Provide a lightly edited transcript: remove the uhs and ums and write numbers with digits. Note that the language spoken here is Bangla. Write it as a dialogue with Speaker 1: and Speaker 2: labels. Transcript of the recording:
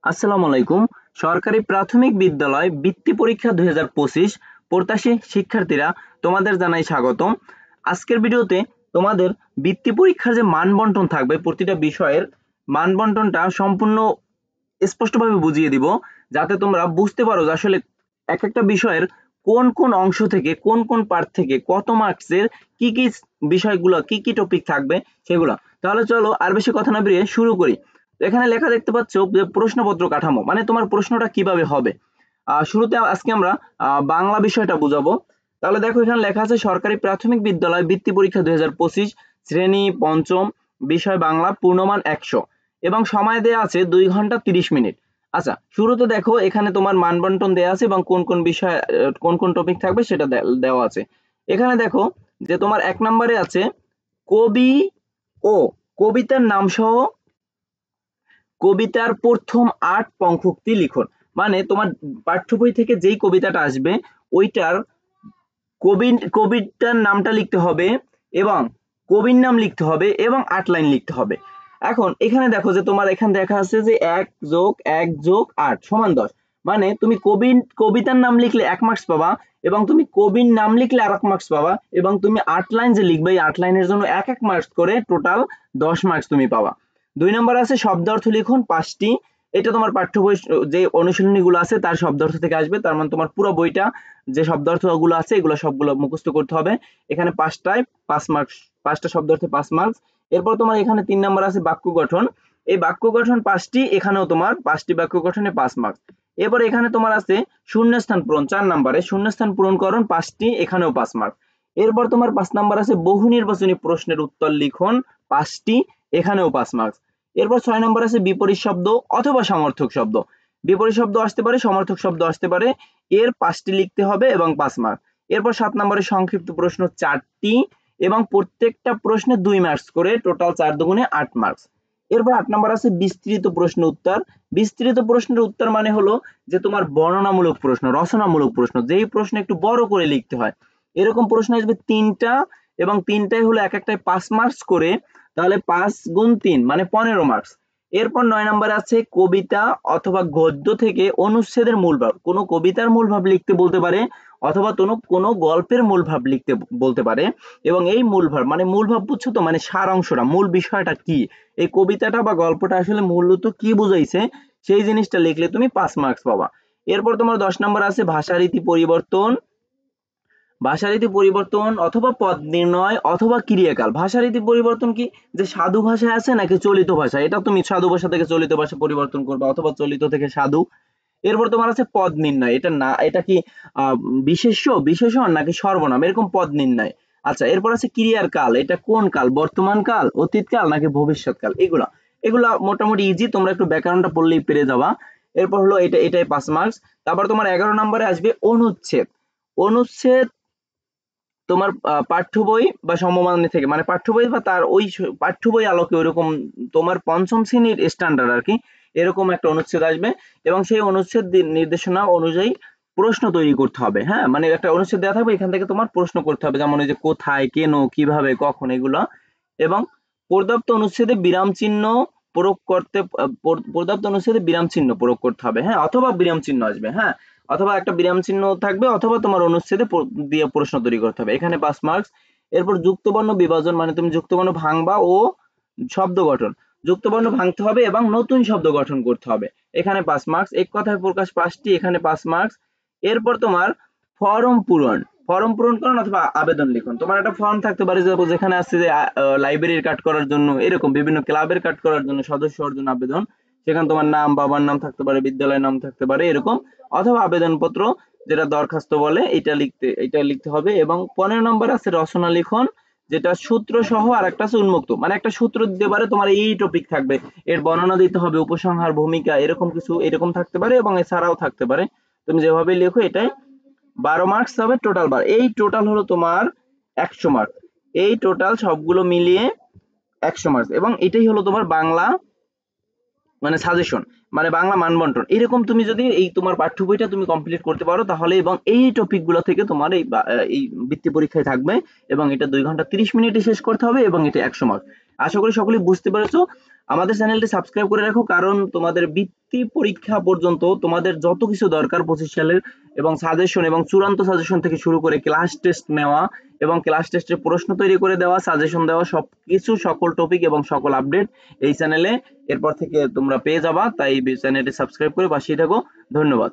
Speaker 1: আসসালামু আলাইকুম। সরকারি প্রাথমিক বিদ্যালয় বৃত্তি পরীক্ষা 2025 প্রত্যাশী শিক্ষার্থীরা, তোমাদের জানাই স্বাগতম। আজকের ভিডিওতে তোমাদের বৃত্তি পরীক্ষার যে মান বন্টন থাকবে, প্রতিটা বিষয়ের মান বন্টনটা সম্পূর্ণ স্পষ্টভাবে বুঝিয়ে দিব, যাতে তোমরা বুঝতে পারো যে আসলে এক একটা বিষয়ের কোন কোন অংশ থেকে, কোন কোন পার্ট থেকে কত মার্কসের কি কি বিষয়গুলো, কি কি টপিক থাকবে সেগুলো। তাহলে চলো আর বেশি কথা না বেরিয়ে শুরু করি। এখানে লেখা দেখতে পাচ্ছ যে প্রশ্নপত্র কাঠামো, মানে তোমার প্রশ্নটা কিভাবে হবে। শুরুতে আজকে আমরা বাংলা বিষয়টা বুঝাবো। তাহলে দেখো, এখানে লেখা আছে সরকারি প্রাথমিক বিদ্যালয় বৃত্তি পরীক্ষা 2025, শ্রেণী পঞ্চম, বিষয় বাংলা, পূর্ণমান 100 এবং সময় দেয়া আছে 2 ঘন্টা 30 মিনিট। আচ্ছা, শুরুতে দেখো এখানে তোমার মান বন্টন দেয়া আছে এবং কোন কোন বিষয়, কোন কোন টপিক থাকবে সেটা দেওয়া আছে। এখানে দেখো যে তোমার 1 নম্বরে আছে কবি ও কবিতার নাম সহ কবিতার প্রথম 8 পংক্তি লিখুন। মানে তোমার পাঠ্য বই থেকে যেই কবিতাটা আসবে ওইটার কবিতার নামটা লিখতে হবে এবং কবির নাম লিখতে হবে এবং 8 লাইন লিখতে হবে। এখন এখানে দেখো যে তোমার এখানে দেখা আছে যে 1 যোগ 1 যোগ 8 সমান 10। মানে তুমি কবিতার নাম লিখলে 1 মার্কস পাবা এবং তুমি কবির নাম লিখলে আর 1 মার্কস পাবা এবং তুমি 8 লাইন যে লিখবে এই 8 লাইনের জন্য 1 মার্কস করে টোটাল 10 মার্কস তুমি পাবা। 2 নম্বর আছে শব্দার্থ লিখুন 5টি। এটা তোমার পাঠ্য বই যে অনুশীলনীগুলো আছে তার শব্দার্থ থেকে আসবে। তার মানে তোমার পুরো বইটা যে শব্দার্থগুলো আছে এগুলো সবগুলো মুখস্থ করতে হবে। এখানে 5টায় 5 মার্কস, 5টা শব্দার্থে 5 মার্কস। এরপর তোমার এখানে 3 নম্বর আছে বাক্য গঠন। এই বাক্য গঠন 5টি, এখানেও তোমার 5টি বাক্য গঠনে 5 মার্কস। এরপর এখানে তোমার আছে শূন্যস্থান পূরণ, 4 নম্বরে শূন্যস্থান পূরণকরণ 5টি, এখানেও 5 মার্কস। এরপর তোমার 5 নম্বর আছে বহু নির্বাচনী প্রশ্নের উত্তর লিখন 5টি, এখানেও 5 মার্কস। এরপর 6 নম্বর আছে বিপরীত শব্দ অথবা সমার্থক শব্দ। বিপরীত শব্দ আসতে পারে, সমার্থক শব্দ আসতে পারে, এর 5টি লিখতে হবে এবং 5 মার্ক। এরপর 7 নম্বরে সংক্ষিপ্ত প্রশ্ন 4টি এবং প্রত্যেকটা প্রশ্নে 2 মার্কস করে, টোটাল 4 দুগুণে 8 মার্কস। এরপর 8 নম্বর আছে বিস্তৃত প্রশ্ন উত্তর। বিস্তৃত প্রশ্নের উত্তর মানে হলো যে তোমার বর্ণনামূলক প্রশ্ন, রচনামূলক প্রশ্ন, যেই প্রশ্ন একটু বড় করে লিখতে হয়। এরকম প্রশ্ন আসবে 3টা এবং 3টাই হলো এক একটায় 5 মার্কস করে, তাহলে 5 গুণ 3 মানে 15 মার্কস। এরপর 9 নম্বরে আছে কবিতা অথবা গদ্য থেকে অনুচ্ছেদের মূল ভাব। কোনো কবিতার মূল ভাব লিখতে বলতে পারে অথবা কোনো গল্পের মূল ভাব লিখতে বলতে পারে। এবং এই মূল ভাব মানে মূল ভাব বুঝছো তো, মানে সার অংশটা, মূল বিষয়টা কি, এই কবিতাটা বা গল্পটা আসলে মূলত কি বুঝাইছে সেই জিনিসটা লিখলে তুমি 5 মার্কস পাবা। এরপর তোমার 10 নম্বর আছে ভাষারীতি পরিবর্তন। ভাষারীতি পরিবর্তন অথবা পদ নির্ণয় অথবা ক্রিয়াকাল। ভাষারীতি পরিবর্তন কি, যে সাধু ভাষায় আছে নাকি চলিত ভাষা, এটা তুমি সাধু ভাষা থেকে চলিত ভাষা পরিবর্তন করবা অথবা চলিত থেকে সাধু। এরপর তোমার আছে পদ নির্ণয়, এটা না, এটা কি বিশেষ্য, বিশেষণ নাকি সর্বনাম, এরকম পদ নির্ণয়। আচ্ছা, এরপর আছে ক্রিয়ার কাল, এটা কোন কাল, বর্তমান কাল, অতীত কাল নাকি ভবিষ্যৎ কাল। এগুলা এগুলা মোটামুটি ইজি, তোমরা একটু ব্যাকরণটা পড়লেই পেরে যাবা। এরপর হলো এটাই 5 মার্কস। তারপর তোমার 11 নম্বরে আসবে অনুচ্ছেদ। অনুচ্ছেদ তোমার পাঠ্য বই বা সমমানের থেকে, মানে পাঠ্য বই বা তার ওই পাঠ্য বই আলোকে ওইরকম তোমার পঞ্চম শ্রেণীর স্ট্যান্ডার্ড আর কি, এরকম একটা অনুচ্ছেদ আসবে এবং সেই অনুচ্ছেদ নির্দেশনা অনুযায়ী প্রশ্ন তৈরি করতে হবে। হ্যাঁ, মানে একটা অনুচ্ছেদ দেওয়া থাকবে, এখান থেকে তোমার প্রশ্ন করতে হবে, যেমন ওই যে কোথায়, কেন, কিভাবে, কখন, এগুলো। এবং প্রদত্ত অনুচ্ছেদে বিরাম চিহ্ন প্রয়োগ করতে, প্রদত্ত অনুচ্ছেদে বিরাম চিহ্ন প্রয়োগ করতে হবে। হ্যাঁ, অথবা বিরাম চিহ্ন আসবে। হ্যাঁ, অথবা একটা বিরাম চিহ্ন থাকবে অথবা তোমার অনুচ্ছেদে দিয়ে প্রশ্ন তৈরি করতে হবে, এখানে 5 মার্কস। এরপর যুক্তবর্ণ বিভাজন, মানে তুমি যুক্তবর্ণ ভাঙবা ও শব্দ গঠন, যুক্তবর্ণ ভাঙতে হবে এবং নতুন শব্দ গঠন করতে হবে, এখানে 5 মার্কস। এক কথায় প্রকাশ 5টি, এখানে 5 মার্কস। এরপর তোমার ফরম পূরণ, ফরম পূরণ করুন অথবা আবেদন লিখুন। তোমার একটা ফর্ম থাকতে পারে যেখানে আছে যে লাইব্রেরির কার্ড করার জন্য, এরকম বিভিন্ন ক্লাবের কার্ড করার জন্য, সদস্য হওয়ার জন্য আবেদন, সেখানে তোমার নাম, বাবার নাম থাকতে পারে, বিদ্যালয়ের নাম থাকতে পারে, এরকম। অথবা আবেদনপত্র, যেটা দরখাস্ত বলে, এটা লিখতে হবে। এবং 15 নম্বর আছে রচনা লিখন, যেটা সূত্র সহ আর একটা আছে উন্মুক্ত, মানে একটা সূত্র দিতে পারে, তোমার এই টপিক থাকবে, এর বর্ণনা দিতে হবে, উপসংহার, ভূমিকা, এরকম কিছু এরকম থাকতে পারে এবং এছাড়াও থাকতে পারে। তুমি যেভাবে লেখো এটাই 12 মার্কস হবে টোটাল বার। এই টোটাল হলো তোমার 100 মার্ক। এই টোটাল সবগুলো মিলিয়ে 100 মার্কস এবং এটাই হলো তোমার বাংলা মানে সাজেশন, মানে বাংলা মানবন্টন। এরকম তুমি যদি এই তোমার পাঠ্য বইটা তুমি কমপ্লিট করতে পারো তাহলে, এবং এই টপিকগুলো থেকে তোমার এই বৃত্তি পরীক্ষায় থাকবে এবং এটা 2 ঘন্টা 30 মিনিটে শেষ করতে হবে এবং এটা 100 মার্ক। আশা করি সকলেই বুঝতে পেরেছো। আমাদের চ্যানেলটি সাবস্ক্রাইব করে রাখো, কারণ তোমাদের বৃত্তি পরীক্ষা পর্যন্ত তোমাদের যত কিছু দরকার 25 সালের এবং সাজেশন এবং চূড়ান্ত সাজেশন থেকে শুরু করে ক্লাস টেস্ট নেওয়া এবং ক্লাস টেস্টের প্রশ্ন তৈরি করে দেওয়া, সাজেশন দেওয়া, সবকিছু সকল টপিক এবং সকল আপডেট এই চ্যানেলে এরপর থেকে তোমরা পেয়ে যাবা। তাই চ্যানেলটি সাবস্ক্রাইব করে পাশেই থাকো। ধন্যবাদ।